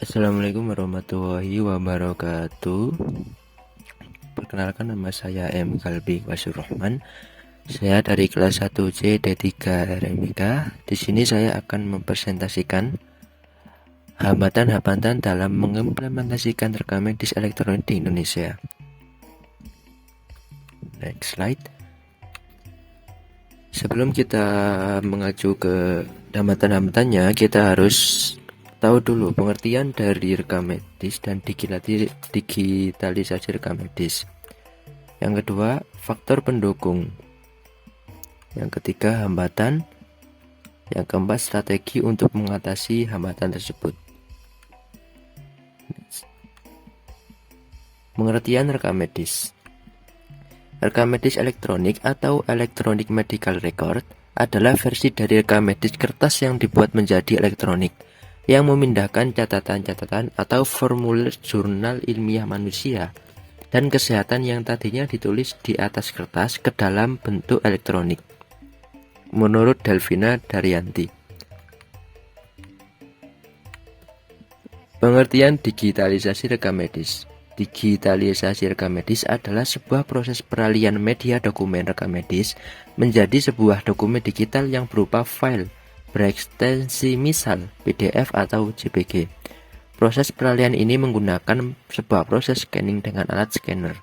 Assalamualaikum warahmatullahi wabarakatuh. Perkenalkan, nama saya M. Kalbi Wasurrohman. Saya dari kelas 1C D3 RMIK. Di sini saya akan mempresentasikan hambatan-hambatan dalam mengimplementasikan rekam medis elektronik di Indonesia. Next slide. Sebelum kita mengacu ke hambatan-hambatannya, kita harus tahu dulu pengertian dari rekam medis dan digitalisasi rekam medis. Yang kedua, faktor pendukung. Yang ketiga, hambatan. Yang keempat, strategi untuk mengatasi hambatan tersebut. Pengertian rekam medis. Rekam medis elektronik atau Electronic Medical Record adalah versi dari rekam medis kertas yang dibuat menjadi elektronik, yang memindahkan catatan-catatan atau formulir jurnal ilmiah manusia dan kesehatan yang tadinya ditulis di atas kertas ke dalam bentuk elektronik. Menurut Delvina Daryanti. Pengertian digitalisasi rekam medis. Digitalisasi rekam medis adalah sebuah proses peralihan media dokumen rekam medis menjadi sebuah dokumen digital yang berupa file berekstensi misal PDF atau JPG. Proses peralihan ini menggunakan sebuah proses scanning dengan alat scanner.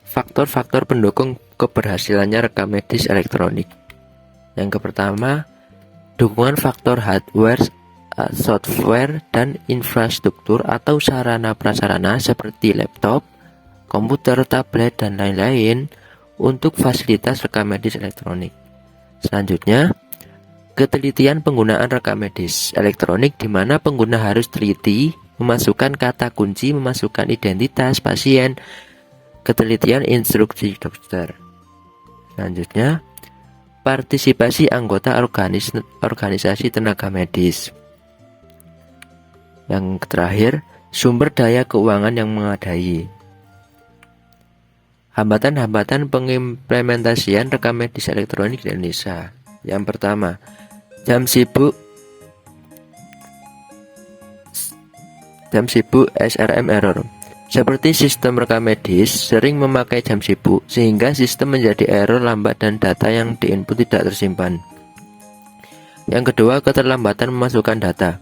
Faktor-faktor pendukung keberhasilannya rekam medis elektronik. Yang pertama, dukungan faktor hardware, software, dan infrastruktur atau sarana-prasarana seperti laptop, komputer, tablet, dan lain-lain untuk fasilitas rekam medis elektronik. Selanjutnya, ketelitian penggunaan rekam medis elektronik di mana pengguna harus teliti memasukkan kata kunci, memasukkan identitas pasien, ketelitian instruksi dokter. Selanjutnya, partisipasi anggota organisasi tenaga medis. Yang terakhir, sumber daya keuangan yang memadai. Hambatan-hambatan pengimplementasian rekam medis elektronik di Indonesia. Yang pertama, jam sibuk SRM error. Seperti sistem rekam medis sering memakai jam sibuk sehingga sistem menjadi error lambat dan data yang diinput tidak tersimpan. Yang kedua, keterlambatan memasukkan data,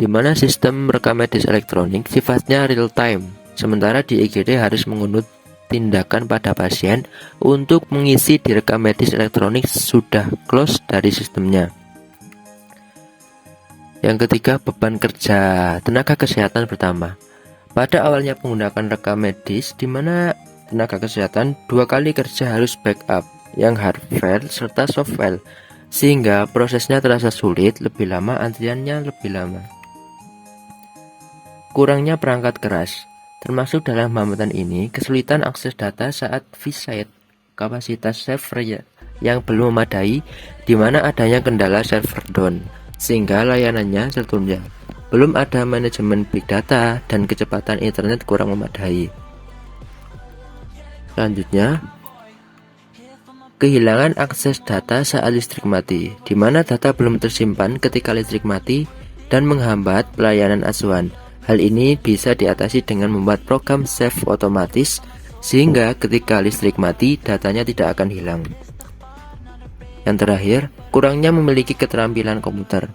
di mana sistem rekam medis elektronik sifatnya real time, sementara di IGD harus mengunut tindakan pada pasien untuk mengisi di rekam medis elektronik sudah close dari sistemnya. Yang ketiga, beban kerja tenaga kesehatan bertambah. Pada awalnya menggunakan rekam medis, di mana tenaga kesehatan 2 kali kerja harus backup yang hardware serta software, sehingga prosesnya terasa sulit, lebih lama, antriannya lebih lama. Kurangnya perangkat keras, termasuk dalam hambatan ini kesulitan akses data saat visit, kapasitas server yang belum memadai, di mana adanya kendala server down, sehingga layanannya tertunda. Belum ada manajemen big data dan kecepatan internet kurang memadai. Selanjutnya, kehilangan akses data saat listrik mati, di mana data belum tersimpan ketika listrik mati dan menghambat pelayanan asuhan. Hal ini bisa diatasi dengan membuat program save otomatis, sehingga ketika listrik mati, datanya tidak akan hilang. Yang terakhir, kurangnya memiliki keterampilan komputer.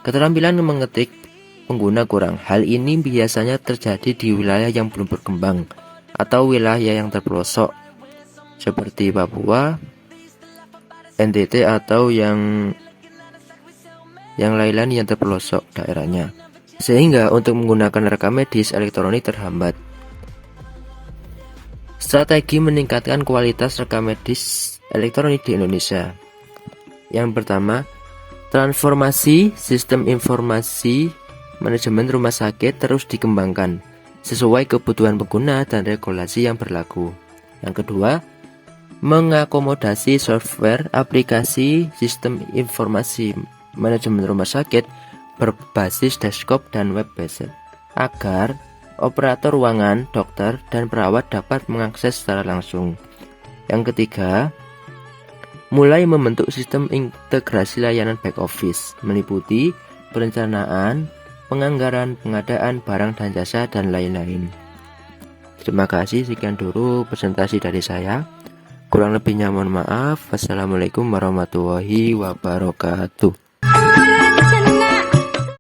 Keterampilan mengetik pengguna kurang. Hal ini biasanya terjadi di wilayah yang belum berkembang atau wilayah yang terpelosok seperti Papua, NTT, atau yang lain-lain yang terpelosok daerahnya, sehingga untuk menggunakan rekam medis elektronik terhambat. Strategi meningkatkan kualitas rekam medis elektronik di Indonesia. Yang pertama, transformasi sistem informasi manajemen rumah sakit terus dikembangkan sesuai kebutuhan pengguna dan regulasi yang berlaku. Yang kedua, mengakomodasi software aplikasi sistem informasi manajemen rumah sakit berbasis desktop dan web based agar operator ruangan, dokter, dan perawat dapat mengakses secara langsung. Yang ketiga, mulai membentuk sistem integrasi layanan back office meliputi perencanaan, penganggaran, pengadaan barang dan jasa, dan lain-lain. Terima kasih, sekian dulu presentasi dari saya. Kurang lebihnya mohon maaf. Wassalamualaikum warahmatullahi wabarakatuh.